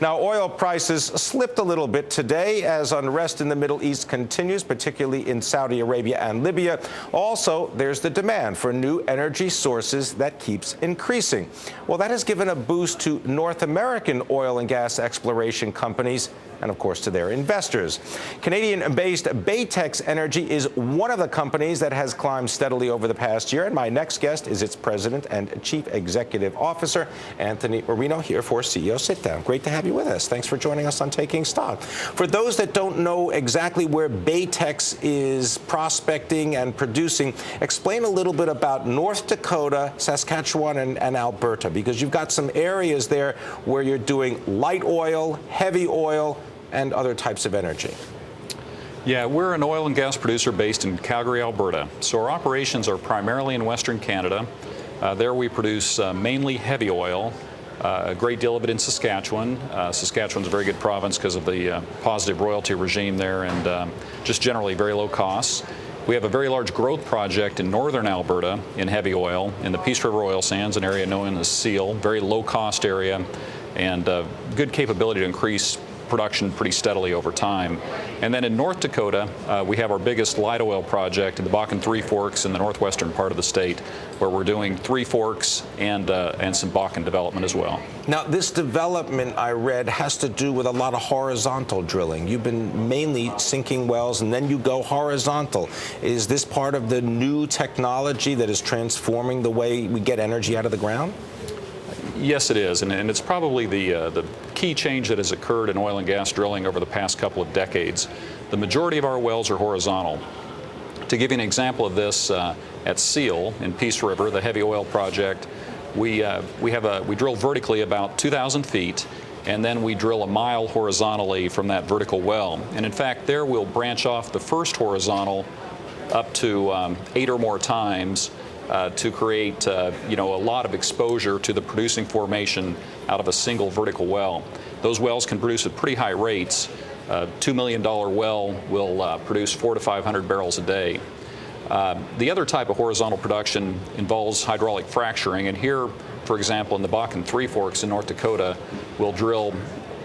Now, oil prices slipped a little bit today as unrest in the Middle East continues, particularly in Saudi Arabia and Libya. Also, there's the demand for new energy sources that keeps increasing. Well, that has given a boost to North American oil and gas exploration companies and, of course, to their investors. Canadian-based Baytex Energy is one of the companies that has climbed steadily over the past year. And my next guest is its president and chief executive officer, Anthony Marino, here for CEO Sit Down. Great to have you with us. Thanks for joining us on Taking Stock. For those that don't know exactly where Baytex is prospecting and producing, explain a little bit about North Dakota, Saskatchewan, and Alberta, because you've got some areas there where you're doing light oil, heavy oil, and other types of energy. Yeah, we're an oil and gas producer based in Calgary, Alberta. So our operations are primarily in Western Canada. There we produce mainly heavy oil, a great deal of it in Saskatchewan. Saskatchewan's a very good province because of the positive royalty regime there and just generally very low costs. We have a very large growth project in northern Alberta in heavy oil in the Peace River oil sands, an area known as Seal, very low cost area and good capability to increase production pretty steadily over time. And then in North Dakota, we have our biggest light oil project in the Bakken Three Forks in the northwestern part of the state, where we're doing Three Forks and some Bakken development as well. Now, this development, I read, has to do with a lot of horizontal drilling. You've been mainly sinking wells, and then you go horizontal. Is this part of the new technology that is transforming the way we get energy out of the ground? Yes, it is, and it's probably the key change that has occurred in oil and gas drilling over the past couple of decades. The majority of our wells are horizontal. To give you an example of this, at Seal in Peace River, the heavy oil project, we drill vertically about 2,000 feet, and then we drill a mile horizontally from that vertical well. And in fact, there we'll branch off the first horizontal up to 8 or more times. To create a lot of exposure to the producing formation out of a single vertical well. Those wells can produce at pretty high rates. A $2 million well will produce 400 to 500 barrels a day. The other type of horizontal production involves hydraulic fracturing, and here, for example, in the Bakken Three Forks in North Dakota, we'll drill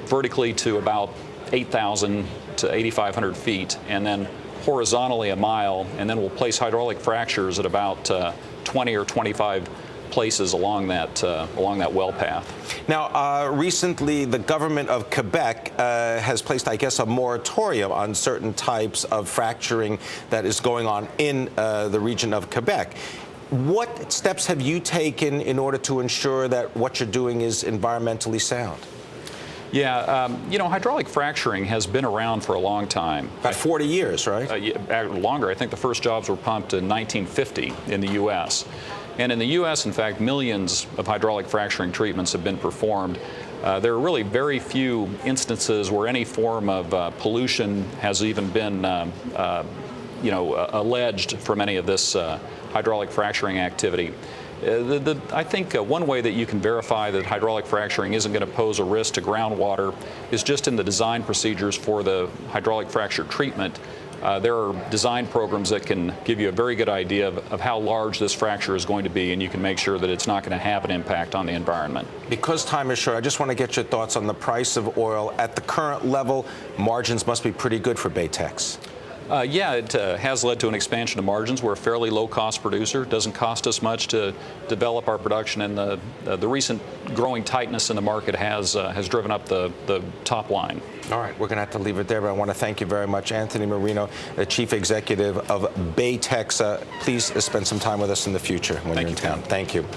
vertically to about 8,000 to 8,500 feet, and then horizontally a mile, and then we'll place hydraulic fractures at about 20 or 25 places along that well path. Now, recently, the government of Quebec has placed, I guess, a moratorium on certain types of fracturing that is going on in the region of Quebec. What steps have you taken in order to ensure that what you're doing is environmentally sound? Yeah, hydraulic fracturing has been around for a long time. About 40 years, right? Longer. I think the first jobs were pumped in 1950 in the U.S. And in the U.S., in fact, millions of hydraulic fracturing treatments have been performed. There are really very few instances where any form of pollution has even been, alleged from any of this hydraulic fracturing activity. I think one way that you can verify that hydraulic fracturing isn't going to pose a risk to groundwater is just in the design procedures for the hydraulic fracture treatment. There are design programs that can give you a very good idea of how large this fracture is going to be, and you can make sure that it's not going to have an impact on the environment. Because time is short, I just want to get your thoughts on the price of oil. At the current level, margins must be pretty good for Baytex. Yeah, it has led to an expansion of margins. We're a fairly low-cost producer. It doesn't cost us much to develop our production, and the recent growing tightness in the market has driven up the top line. All right, we're going to have to leave it there, but I want to thank you very much, Anthony Marino, the Chief Executive of Baytex. Please spend some time with us in the future when you're in town. Thank you.